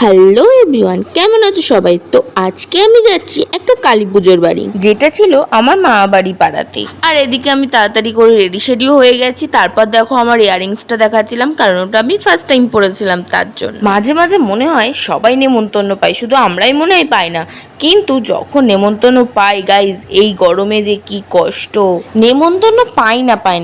Hello everyone, কেমন আছো সবাই? তো আজকে আমি যাচ্ছি একটা কালী পুজোর বাড়ি, যেটা ছিল আমার মামা বাড়ি পাড়াতে। আর এদিকে আমি তাড়াতাড়ি করে রেডি শেডিও হয়ে গেছি। তারপর দেখো আমার ইয়ারিংসটা দেখাচ্ছিলাম, কারণ ওটা আমি ফার্স্ট টাইম পরেছিলাম তার জন্য। মাঝে মাঝে মনে হয় সবাই নেমন্তন্ন পায়, শুধু আমরাই মনে হয় পাই না। কিন্তু যখন নেমন্তন্ন পাই গাইজ, এই গরমে যে কি কষ্ট। নেমন্তন্ন পাই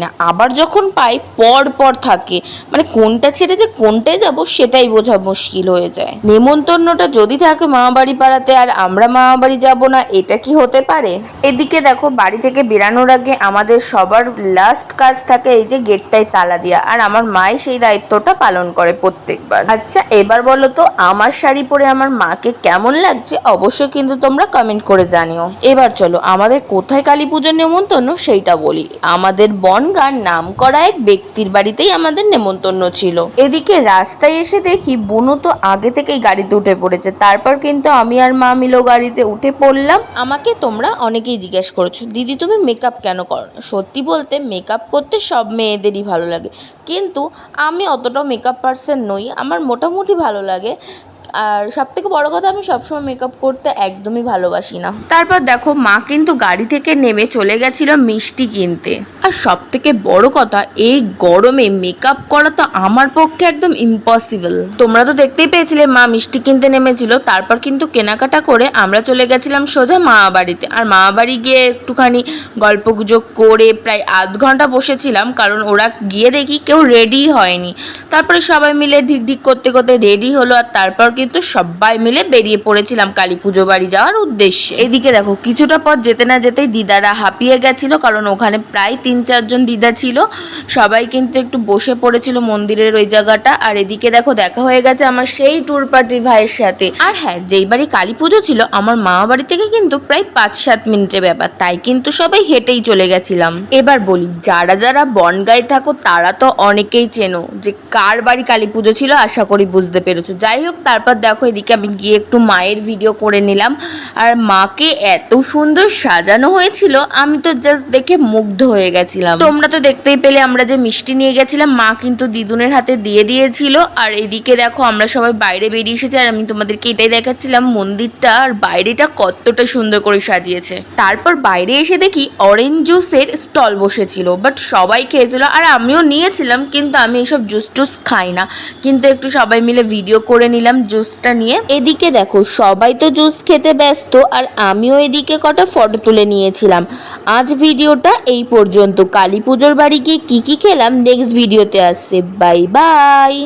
না আবার যখন পাই পর পর থাকে, মানে কোনটা ছেড়ে যে কোনটায় যাব সেটাই বোঝা মুশকিল হয়ে যায়। নেমন্তন্নটা যদি থাকে মামা বাড়ি পাড়াতে আর আমরা মামা বাড়ি যাবো না, এটা কি হতে পারে? এদিকে দেখো বাড়ি থেকে বেরানোর আগে আমাদের সবার লাস্ট কাজ থাকে এই যে গেটটায় তালা দেওয়া, আর আমার মাই সেই দায়িত্বটা পালন করে প্রত্যেকবার। আচ্ছা এবার বলো তো আমার শাড়ি পরে আমার মাকে কেমন লাগছে, অবশ্যই কিন্তু তোমরা কমেন্ট করে জানিও। এবার চলো আমাদের কোথায় কালী পুজোর নেমন্তন্ন সেইটা বলি। আমাদের বনগাঁর নাম করা এক ব্যক্তির বাড়িতেই আমাদের নেমন্তন্ন ছিল। এদিকে রাস্তায় এসে দেখি বুনু তো আগে থেকেই গাড়িতে উঠে পড়েছে। তারপর কিন্তু আমি আর মা মিলো গাড়িতে উঠে পড়লাম। আমাকে তোমরা অনেকেই জিজ্ঞেস করেছো, দিদি তুমি মেকআপ কেন করো না? সত্যি বলতে মেকআপ করতে সব মেয়েদেরই ভালো লাগে, কিন্তু আমি অতটাও মেকআপ পার্সন নই। আমার মোটামুটি ভালো লাগে, আর সব থেকে বড় কথা আমি সবসময় মেকআপ করতে একদমই ভালোবাসি না। তারপর দেখো মা কিন্তু গাড়ি থেকে নেমে চলে গেছিল মিষ্টি কিনতে। আর সব থেকে বড় কথা, এই গরমে মেকআপ করা তো আমার পক্ষে একদম ইম্পসিবল। তোমরা তো দেখতেই পেয়েছিলে মা মিষ্টি কিনতে নেমেছিল। তারপর কিন্তু কেনাকাটা করে আমরা চলে গেছিলাম সোজা মামা বাড়িতে। আর মামা বাড়ি গিয়ে একটুখানি গল্পগুজব করে প্রায় আধ ঘন্টা বসেছিলাম, কারণ ওরা গিয়ে দেখি কেউ রেডি হয়নি। তারপরে সবাই মিলে ঢিক করতে করতে রেডি হলো, আর তারপর কিন্তু সবাই মিলে বেরিয়ে পড়েছিলাম কালী পুজো বাড়ি যাওয়ার উদ্দেশ্যে। এদিকে দেখো কিছুটা পথ যেতে না যেতেই দিদারা হাঁপিয়ে গেছিল, কারণ ওখানে প্রায় 3-4 জন দিদা ছিল। সবাই কিন্তু একটু বসে পড়েছিল মন্দিরের ওই জায়গাটা। আর এদিকে দেখো দেখা হয়ে গেছে আমার সেই ট্যুর পার্টির ভাইয়ের সাথে। আর হ্যাঁ, যেই বাড়ি কালী পুজো ছিল আমার মামা বাড়ি থেকে কিন্তু প্রায় 5-7 মিনিটের ব্যাপার, তাই কিন্তু সবাই হেঁটেই চলে গেছিলাম। এবার বলি, যারা যারা বনগাঁয় থাকো তারা তো অনেকেই চেনো যে কার বাড়ি কালী পুজো ছিল, আশা করি বুঝতে পেরেছো। যাই হোক, তারপর দেখো এদিকে আমি গিয়ে একটু মায়ের ভিডিও করে নিলাম। আর মাকে এত সুন্দর সাজানো হয়েছিল, আমি তো জাস্ট দেখে মুগ্ধ হয়ে গেছিলাম। তোমরা তো দেখতেই পেলে আমরা যে মিষ্টি নিয়ে গেছিলাম মা কিন্তু দিদুনের হাতে দিয়ে দিয়েছিল। আর এদিকে দেখো আমরা সবাই বাইরে বেরিয়ে এসেছি, আর আমি তোমাদেরকে এটাই দেখাচ্ছিলাম মন্দিরটা আর বাইরেটা কতটা সুন্দর করে সাজিয়েছে। তারপর বাইরে এসে দেখি অরেঞ্জ জুসের স্টল বসেছিল, বাট সবাই খেয়েছিল আর আমিও নিয়েছিলাম, কিন্তু আমি এসব জুস টুস খাই না। কিন্তু একটু সবাই মিলে ভিডিও করে নিলাম জুসটা নিয়ে। এদিকে দেখো সবাই তো জুস খেতে ব্যস্ত, আর আমিও এদিকে কটা ফটো তুলে নিয়েছিলাম। আজ ভিডিওটা এই পর্যন্ত। কালী পুজোর বাড়ি গিয়ে কি খেলাম নেক্সট ভিডিওতে আসছে। Bye bye.